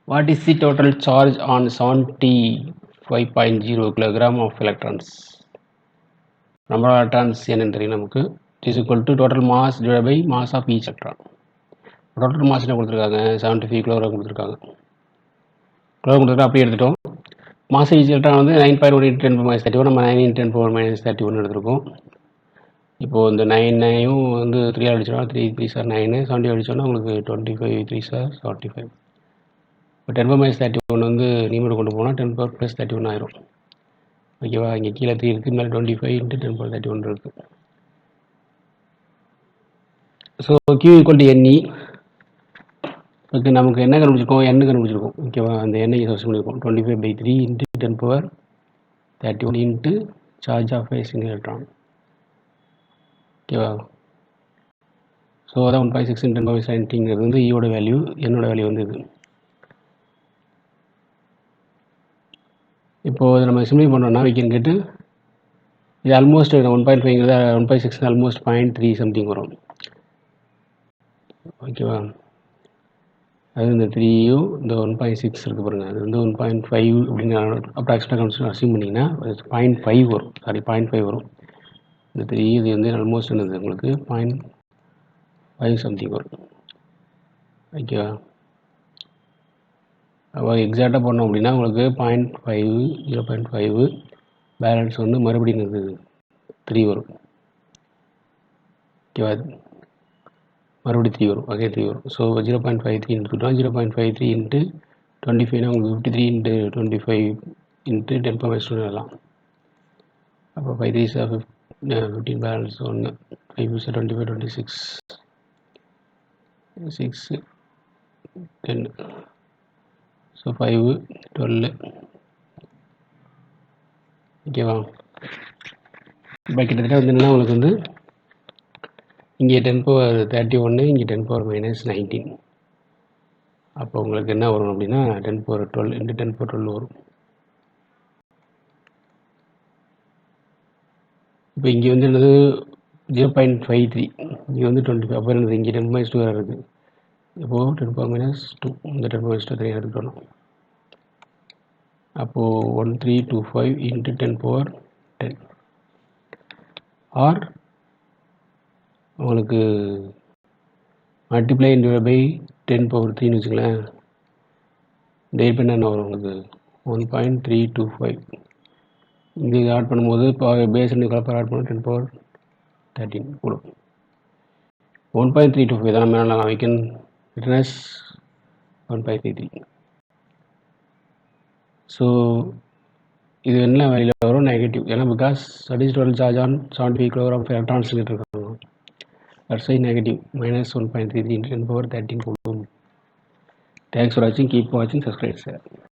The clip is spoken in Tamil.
What is the total charge on 75.0 kilogram of electrons? Number of electrons என்னன்னு தெரியும் நமக்கு. Is equal to total mass divided by mass of each electron. Total mass என்ன கொடுத்துருக்காங்க, 75 கிலோகிராம் கொடுத்துருக்காங்க. கிலோகிராம் கொடுத்துருக்கா அப்படியே எடுத்துட்டோம். மாஸ் ஈச் எலக்ட்ரான் வந்து 9.1 × 10⁻31, நம்ம 9 × 10⁻31 எடுத்துருக்கோம். இப்போது இந்த 9 வந்து 3 அடிச்சோம்னா 3 3 சார் 9, 70 அடிச்சோன்னா உங்களுக்கு 25 3 சார் 45. இப்போ 10⁻31 வந்து நீமோடு கொண்டு போனால் 10⁻+31 ஆயிரும். ஓகேவா, இங்கே கீழே 3 இருக்குது, மேலே 25 × 10⁻31 இருக்குது. So Q = NE. ஓகே, நமக்கு என்ன கண்டுபிடிச்சிருக்கோம், n கண்டுபிடிச்சிருக்கோம். ஓகேவா, அந்த எண்ணெய் சப்ஸ்ட் பண்ணியிருக்கோம். 25/3 × 10⁻31 × charge of a single electron. ஓகேவா, ஸோ அதான் 1.6 × 10⁻17ங்கிறது வந்து ஈயோட வேல்யூ, என்னோட வேல்யூ வந்து இது. இப்போது நம்ம சிம்ப்ளை பண்ணோம்னா we can get இது ஆல்மோஸ்ட் 1.5ங்கிறது 1.6 ஆல்மோஸ்ட் 0.3 சம்திங் வரும். ஓகேவா, அது இந்த 3யும் இந்த 1.6 இருக்குது பாருங்கள், அது வந்து 1.5 அப்படின்னு அப்ராக்சிமேட்டாக அசியூம் பண்ணிங்கன்னா 0.5 வரும். 0.5 வரும். இந்த 3 இது வந்து ஆல்மோஸ்ட் என்னது உங்களுக்கு 0.5 சம்திங் வரும். ஓகேவா, அப்போ எக்ஸாக்டாக பண்ணோம் அப்படின்னா உங்களுக்கு 0.5 0.5 பேலன்ஸ் வந்து மறுபடியும் இது 3 வரும். ஓகேவா, மறுபடியும் 3 வரும், அதே 3 வரும். ஸோ 0.53 எடுத்துக்கிட்டோம். 0.53 × 25 உங்களுக்கு 53 × 25 × 10⁻2 எல்லாம். அப்போ 5 3 சார் 15 பேலன்ஸ் 1, 5 சார் 25 26 6 10. ஸோ 5 12. ஓகேவா, இப்போ கிட்டத்தட்ட வந்து என்னன்னா உங்களுக்கு வந்து இங்கே 10⁻31, இங்கே 10⁻−19. அப்போ உங்களுக்கு என்ன வரும் அப்படின்னா 10⁻12 × 10⁻12 வரும். இப்போ இங்கே வந்து என்னது 0.53, இங்கே வந்து 25. அப்போ என்னது இங்கே 10⁻2 வேறு இருக்குது. இப்போது 10⁻−2 இந்த 10⁻3 எடுத்துக்கணும். அப்போது 1325 × 10⁻10 ஆர் உங்களுக்கு மல்டிப்ளை டிவைட் பை 10⁻3ன்னு வச்சுக்கலாம். டிவைட் பண்ண என்ன வரும் உங்களுக்கு 1.325. இது ஆட் பண்ணும்போது இப்போ பேஸ் கலப்பர் ஆட் பண்ண 10⁻13 கொடுக்கும். 1.325 தான் மேலே we can written as 1.33. So இது என்ன வேல்யூவில் வரும், நெகட்டிவ். ஏன்னா because that is total charge on 75 kilogram of electrons இருக்காங்க. That's why negative -1.33 × 10⁻13 கொடுக்கும். Thanks for watching. Keep watching. Subscribe.